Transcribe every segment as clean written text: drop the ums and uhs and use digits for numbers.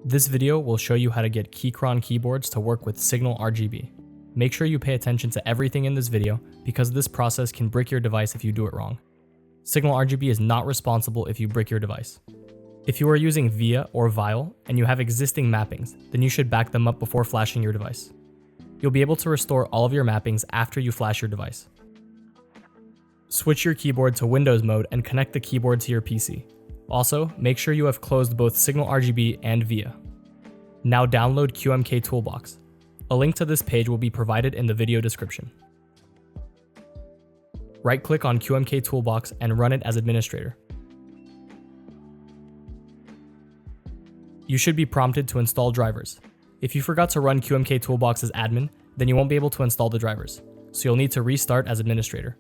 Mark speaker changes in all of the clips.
Speaker 1: This video will show you how to get Keychron keyboards to work with SignalRGB. Make sure you pay attention to everything in this video because this process can brick your device if you do it wrong. SignalRGB is not responsible if you brick your device. If you are using VIA or VIAL and you have existing mappings, then you should back them up before flashing your device. You'll be able to restore all of your mappings after you flash your device. Switch your keyboard to Windows mode and connect the keyboard to your PC. Also, make sure you have closed both SignalRGB and VIA. Now download QMK Toolbox. A link to this page will be provided in the video description. Right-click on QMK Toolbox and run it as administrator. You should be prompted to install drivers. If you forgot to run QMK Toolbox as admin, then you won't be able to install the drivers, so you'll need to restart as administrator.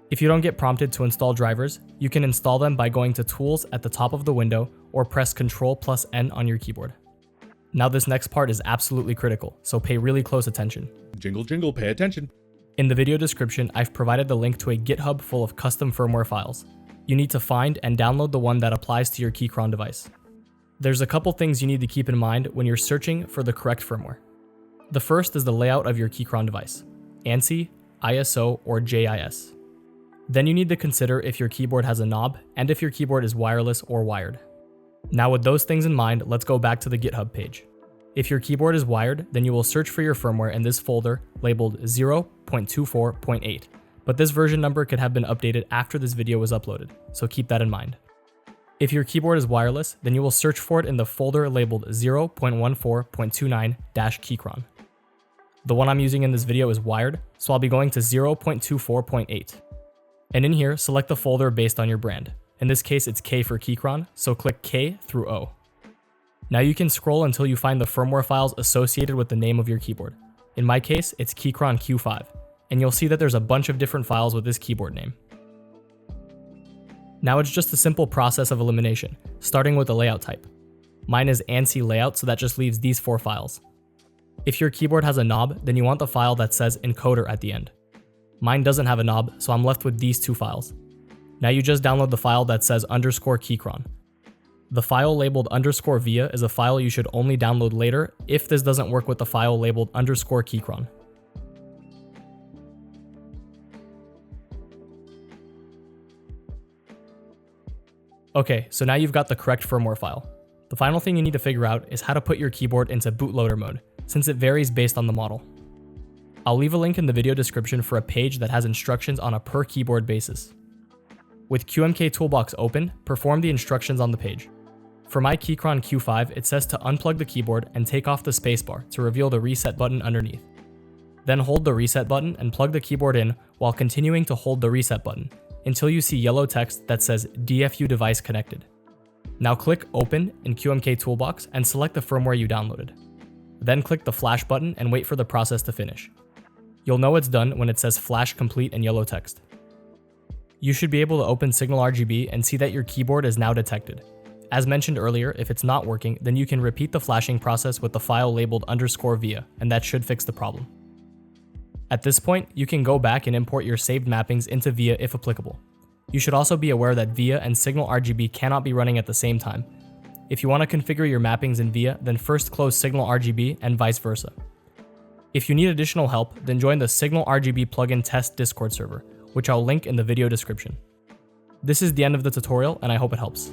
Speaker 1: If you don't get prompted to install drivers, you can install them by going to Tools at the top of the window or press Ctrl+N on your keyboard. Now this next part is absolutely critical, so pay really close attention.
Speaker 2: Jingle jingle, pay attention.
Speaker 1: In the video description, I've provided the link to a GitHub full of custom firmware files. You need to find and download the one that applies to your Keychron device. There's a couple things you need to keep in mind when you're searching for the correct firmware. The first is the layout of your Keychron device, ANSI, ISO, or JIS. Then you need to consider if your keyboard has a knob and if your keyboard is wireless or wired. Now with those things in mind, let's go back to the GitHub page. If your keyboard is wired, then you will search for your firmware in this folder labeled 0.24.8, but this version number could have been updated after this video was uploaded, so keep that in mind. If your keyboard is wireless, then you will search for it in the folder labeled 0.14.29-Keychron. The one I'm using in this video is wired, so I'll be going to 0.24.8. And in here, select the folder based on your brand. In this case, it's K for Keychron, so click K through O. Now you can scroll until you find the firmware files associated with the name of your keyboard. In my case, it's Keychron Q5, and you'll see that there's a bunch of different files with this keyboard name. Now it's just a simple process of elimination, starting with the layout type. Mine is ANSI layout, so that just leaves these 4 files. If your keyboard has a knob, then you want the file that says encoder at the end. Mine doesn't have a knob, so I'm left with these 2 files. Now you just download the file that says _Keychron. The file labeled _VIA is a file you should only download later if this doesn't work with the file labeled _Keychron. Okay, so now you've got the correct firmware file. The final thing you need to figure out is how to put your keyboard into bootloader mode, since it varies based on the model. I'll leave a link in the video description for a page that has instructions on a per keyboard basis. With QMK Toolbox open, perform the instructions on the page. For my Keychron Q5, it says to unplug the keyboard and take off the spacebar to reveal the reset button underneath. Then hold the reset button and plug the keyboard in while continuing to hold the reset button until you see yellow text that says DFU device connected. Now click Open in QMK Toolbox and select the firmware you downloaded. Then click the flash button and wait for the process to finish. You'll know it's done when it says flash complete in yellow text. You should be able to open SignalRGB and see that your keyboard is now detected. As mentioned earlier, if it's not working, then you can repeat the flashing process with the file labeled _VIA, and that should fix the problem. At this point, you can go back and import your saved mappings into VIA if applicable. You should also be aware that VIA and SignalRGB cannot be running at the same time. If you want to configure your mappings in VIA, then first close SignalRGB and vice versa. If you need additional help, then join the SignalRGB plugin test Discord server, which I'll link in the video description. This is the end of the tutorial, and I hope it helps.